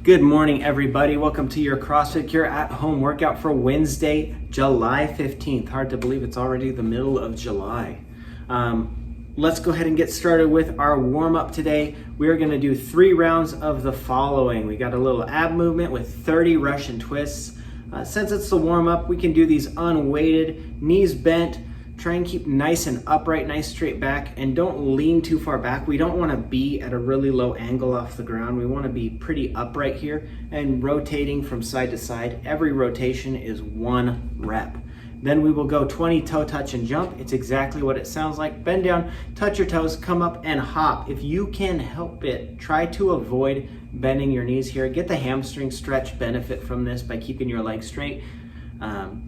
Good morning, everybody. Welcome to your CrossFit Cure at Home workout for Wednesday, July 15th. Hard to believe it's already the middle of July. Let's go ahead and get started with our warm-up today. We are going to do 3 rounds of the following. We got a little ab movement with 30 Russian twists. Since it's the warm-up, we can do these unweighted, knees bent. Try and keep nice and upright, nice straight back, and don't lean too far back. We don't want to be at a really low angle off the ground. We want to be pretty upright here and rotating from side to side. Every rotation is 1 rep. Then we will go 20 toe touch and jump. It's exactly what it sounds like. Bend down, touch your toes, come up and hop. If you can help it, try to avoid bending your knees here. Get the hamstring stretch benefit from this by keeping your legs straight.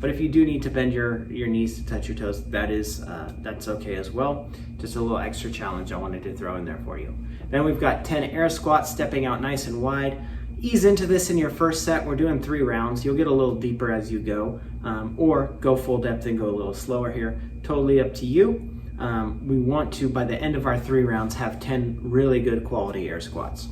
But if you do need to bend your knees to touch your toes, that's okay as well. Just a little extra challenge I wanted to throw in there for you. Then we've got 10 air squats, stepping out nice and wide. Ease into this in your first set. We're doing 3 rounds. You'll get a little deeper as you go, or go full depth and go a little slower here. Totally up to you. We want to, by the end of our 3 rounds, have 10 really good quality air squats.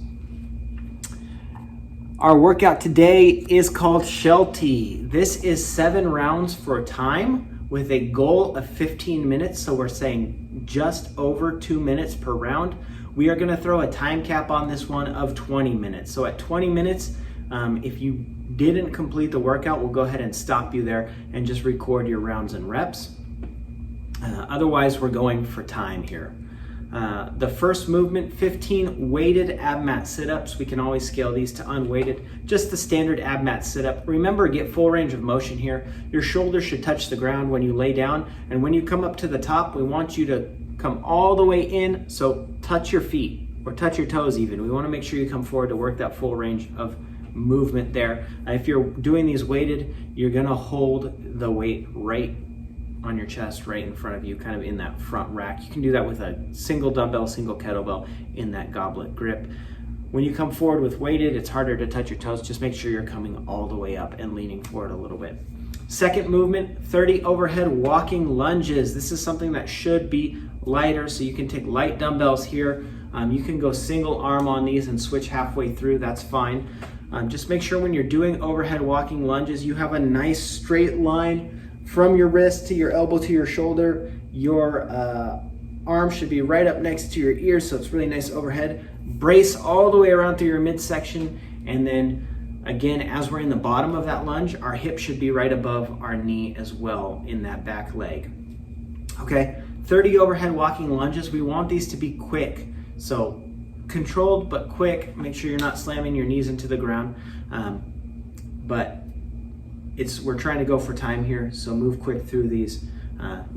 Our workout today is called Sheltie. This is 7 rounds for time with a goal of 15 minutes. So we're saying just over 2 minutes per round. We are going to throw a time cap on this one of 20 minutes. So at 20 minutes, if you didn't complete the workout, we'll go ahead and stop you there and just record your rounds and reps. Otherwise, we're going for time here. The first movement, 15 weighted Abmat sit-ups. We can always scale these to unweighted. Just the standard Abmat sit-up. Remember, get full range of motion here. Your shoulders should touch the ground when you lay down. And when you come up to the top, we want you to come all the way in. So touch your feet or touch your toes even. We want to make sure you come forward to work that full range of movement there. If you're doing these weighted, you're going to hold the weight right on your chest, right in front of you, kind of in that front rack. You can do that with a single dumbbell, single kettlebell in that goblet grip. When you come forward with weighted, it's harder to touch your toes. Just make sure you're coming all the way up and leaning forward a little bit. Second movement, 30 overhead walking lunges. This is something that should be lighter, so you can take light dumbbells here. You can go single arm on these and switch halfway through, that's fine. Just make sure when you're doing overhead walking lunges, you have a nice straight line from your wrist to your elbow to your shoulder. Your arm should be right up next to your ear, so it's really nice overhead. Brace all the way around through your midsection, and then again, as we're in the bottom of that lunge, our hip should be right above our knee as well in that back leg. Okay, 30 overhead walking lunges. We want these to be quick, so controlled but quick. Make sure you're not slamming your knees into the ground, but we're trying to go for time here, so move quick through these.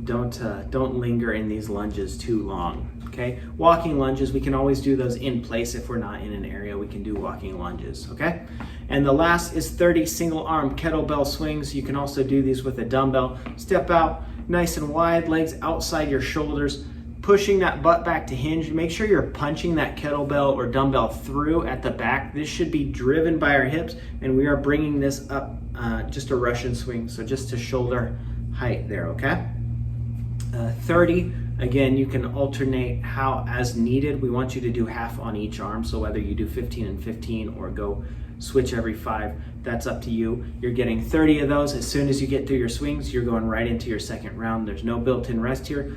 Don't linger in these lunges too long. Okay, walking lunges, we can always do those in place. If we're not in an area, we can do walking lunges. Okay, and the last is 30 single arm kettlebell swings. You can also do these with a dumbbell. Step out nice and wide, legs outside your shoulders, pushing that butt back to hinge. Make sure you're punching that kettlebell or dumbbell through at the back. This should be driven by our hips, and we are bringing this up just a Russian swing, so just to shoulder height there, okay? 30, again, you can alternate as needed. We want you to do half on each arm, so whether you do 15 and 15 or go switch every 5, that's up to you. You're getting 30 of those. As soon as you get through your swings, you're going right into your second round. There's no built-in rest here.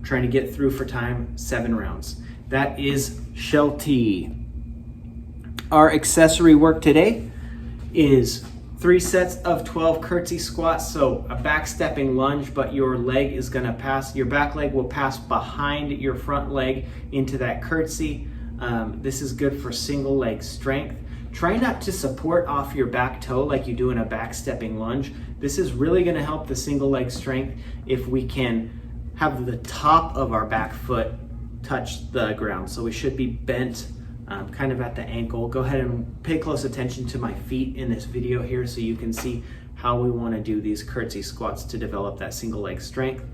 Trying to get through for time, 7 rounds. That is Sheltie. Our accessory work today is 3 sets of 12 curtsey squats. So a back stepping lunge, but your back leg will pass behind your front leg into that curtsey. This is good for single leg strength. Try not to support off your back toe like you do in a back stepping lunge. This is really going to help the single leg strength if we can have the top of our back foot touch the ground. So we should be bent kind of at the ankle. Go ahead and pay close attention to my feet in this video here so you can see how we want to do these curtsey squats to develop that single leg strength.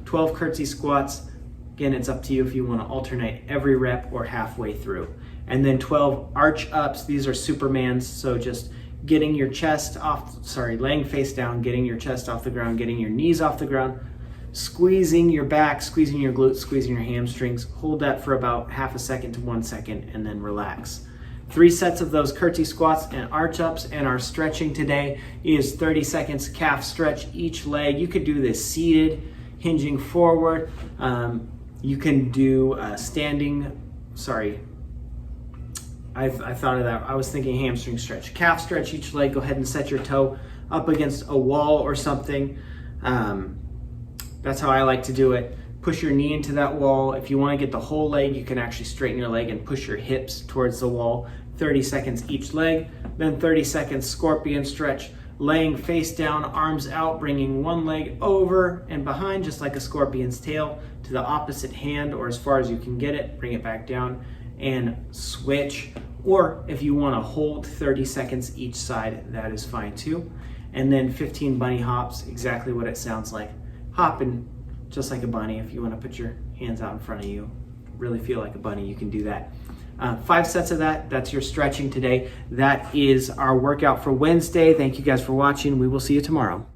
12 curtsey squats. Again, it's up to you if you want to alternate every rep or halfway through. And then 12 arch ups. These are Supermans, so just getting your chest laying face down, getting your chest off the ground, getting your knees off the ground, squeezing your back, squeezing your glutes, squeezing your hamstrings. Hold that for about half a second to 1 second and then relax. 3 sets of those curtsey squats and arch ups, and our stretching today is 30 seconds calf stretch each leg. You could do this seated, hinging forward. You can do standing, sorry, I thought of that. I was thinking hamstring stretch. Calf stretch each leg. Go ahead and set your toe up against a wall or something. That's how I like to do it. Push your knee into that wall. If you want to get the whole leg, you can actually straighten your leg and push your hips towards the wall. 30 seconds each leg. Then 30 seconds scorpion stretch. Laying face down, arms out, bringing one leg over and behind, just like a scorpion's tail, to the opposite hand or as far as you can get it. Bring it back down and switch. Or if you want to hold 30 seconds each side, that is fine too. And then 15 bunny hops, exactly what it sounds like. Hopping just like a bunny. If you want to put your hands out in front of you, really feel like a bunny, you can do that. 5 sets of that. That's your stretching today. That is our workout for Wednesday. Thank you guys for watching. We will see you tomorrow.